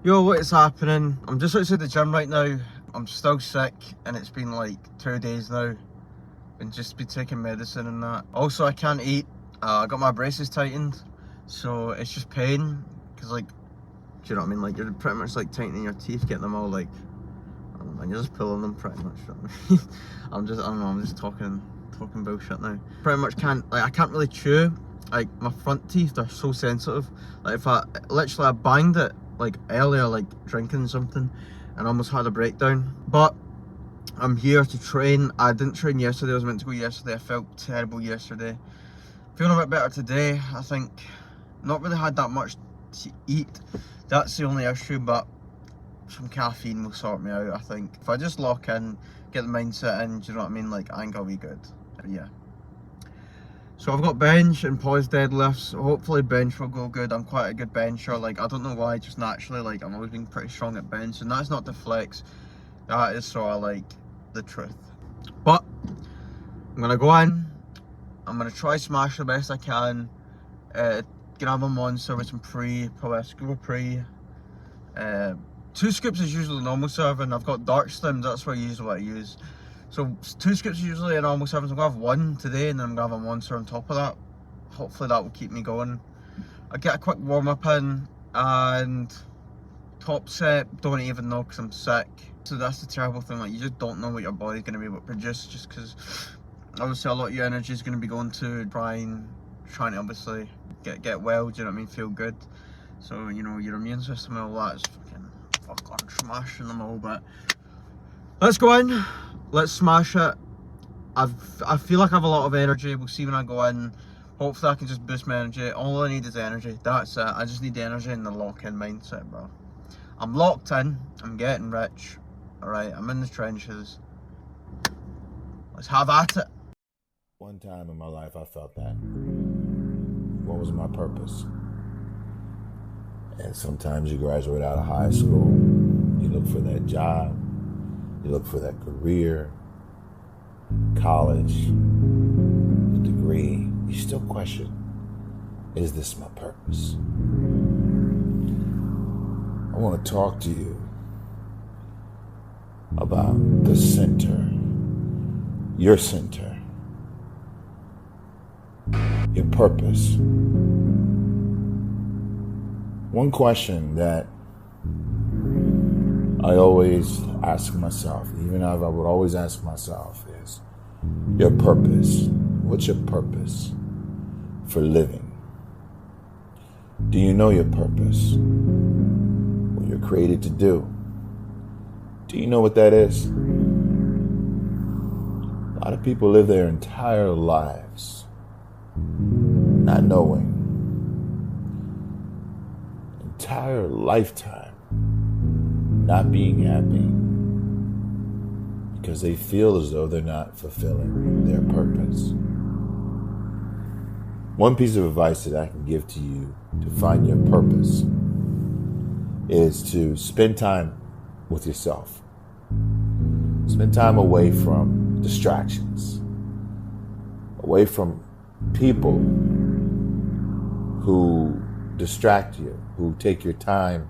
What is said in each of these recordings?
Yo, what is happening? I'm just outside the gym right now. I'm still sick and it's been like 2 days now. And just been taking medicine and that. Also, I can't eat. I got my braces tightened. So it's just pain. Cause like, do you know what I mean? Like you're pretty much like tightening your teeth, getting them all like, I don't know, you're just pulling them pretty much. You know what I mean? I don't know, I'm just talking bullshit now. Pretty much I can't really chew. Like my front teeth are so sensitive. Like if I banged it like earlier, like drinking something, and almost had a breakdown. But I'm here to train. I didn't train yesterday. I was meant to go yesterday. I felt terrible yesterday. Feeling a bit better today. I think not really had that much to eat. That's the only issue, but some caffeine will sort me out. I think if I just lock in, get the mindset in, do you know what I mean? Like I think I'll be good. Yeah. So I've got bench and pause deadlifts. Hopefully bench will go good. I'm quite a good bencher. Like I don't know why, just naturally, like I've always been pretty strong at bench, and that's not to flex. That is sort of like the truth. But I'm gonna go in. I'm gonna try smash the best I can. Grab a monster with some pre, probably a scoop of pre. 2 scoops is usually normal serving. I've got dark stims. That's what I use. So 2 scoops is usually a normal serving. So I'm gonna have 1 today, and then I'm gonna have a monster on top of that. Hopefully that will keep me going. I get a quick warm up in, and top set, don't even know because I'm sick. So that's the terrible thing, like you just don't know what your body's going to be able to produce, just because obviously a lot of your energy is going to be going to trying to obviously get well, do you know what I mean, feel good. So, you know, your immune system and all that is fucking smashing them all, but let's go in, let's smash it. I feel like I have a lot of energy. We'll see when I go in. Hopefully I can just boost my energy. All I need is energy, that's it. I just need the energy and the lock-in mindset, bro. I'm locked in, I'm getting rich. Alright, I'm in the trenches. Let's have at it. One time in my life I felt that. What was my purpose? And sometimes you graduate out of high school, you look for that job, you look for that career, college, the degree, you still question, is this my purpose? I want to talk to you about the center, your center, your purpose. One question that I always ask myself, even I would always ask myself, is your purpose. What's your purpose for living? Do you know your purpose? What you're created to do? Do you know what that is? A lot of people live their entire lives not knowing. Entire lifetime not being happy because they feel as though they're not fulfilling their purpose. One piece of advice that I can give to you to find your purpose is to spend time with yourself. Spend time away from distractions, away from people who distract you, who take your time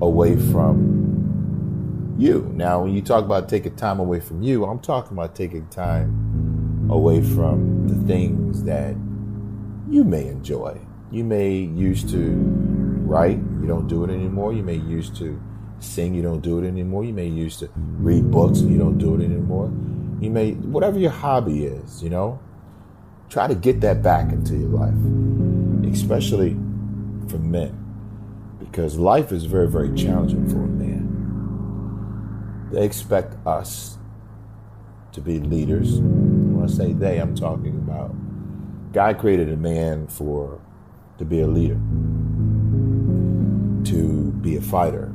away from you. Now, when you talk about taking time away from you, I'm talking about taking time away from the things that you may enjoy. You may used to write, you don't do it anymore. You may used to sing, you don't do it anymore. You may used to read books and you don't do it anymore. You may, whatever your hobby is, you know, try to get that back into your life, especially for men, because life is very, very challenging for a man. They expect us to be leaders. When I say they, I'm talking about God created a man to be a leader, to be a fighter,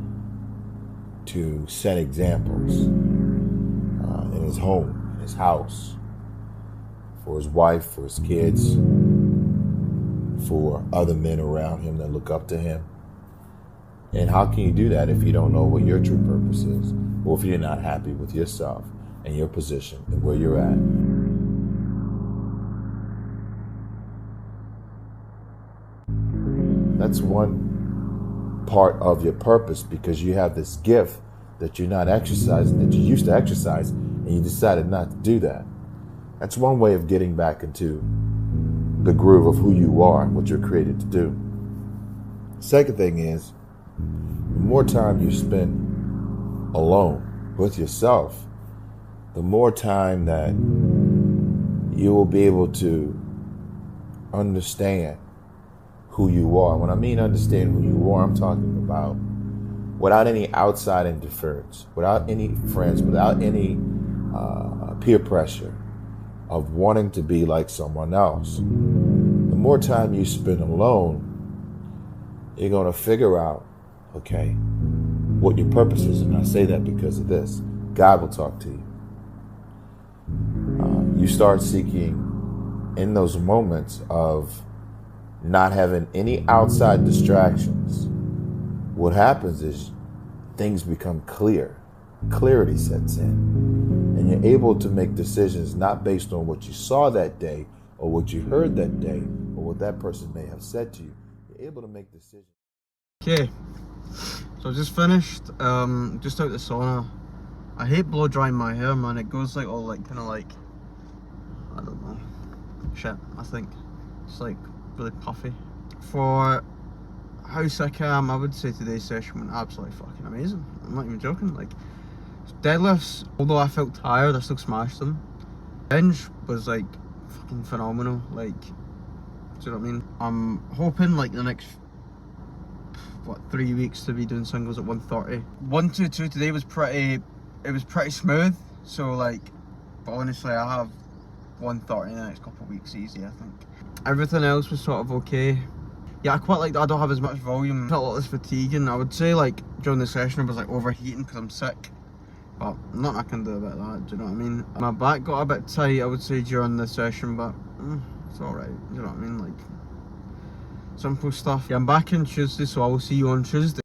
to set examples in his home, in his house, for his wife, for his kids, for other men around him that look up to him. And how can you do that if you don't know what your true purpose is, or if you're not happy with yourself and your position and where you're at? That's one part of your purpose because you have this gift that you're not exercising, that you used to exercise, and you decided not to do that. That's one way of getting back into the groove of who you are, what you're created to do. Second thing is, the more time you spend alone with yourself, the more time that you will be able to understand who you are. When I mean understand who you are, I'm talking about without any outside interference, without any friends, without any peer pressure of wanting to be like someone else. The more time you spend alone, you're going to figure out, okay, what your purpose is. And I say that because of this. God will talk to you. You start seeking in those moments of not having any outside distractions. What happens is things become clear. Clarity sets in. And you're able to make decisions not based on what you saw that day or what you heard that day or what that person may have said to you. You're able to make decisions. Okay, so I just finished, just out the sauna. I hate blow drying my hair, man. It goes like all like kind of like, I don't know, shit, I think. It's like really puffy. For how sick I am, I would say today's session went absolutely fucking amazing. I'm not even joking. Like, deadlifts, although I felt tired, I still smashed them. Bench was like fucking phenomenal. Like, do you know what I mean? I'm hoping like the next 3 weeks to be doing singles at 130. 122 today was pretty smooth. So like, but honestly, I have 130 in the next couple of weeks easy, I think. Everything else was sort of okay. Yeah, I quite like that I don't have as much volume. Felt a lot less fatiguing. I would say like during the session I was like overheating because I'm sick. But nothing I can do about that, do you know what I mean? My back got a bit tight, I would say, during the session, but it's alright, do you know what I mean? Like, simple stuff. Yeah, I'm back on Tuesday, so I will see you on Tuesday.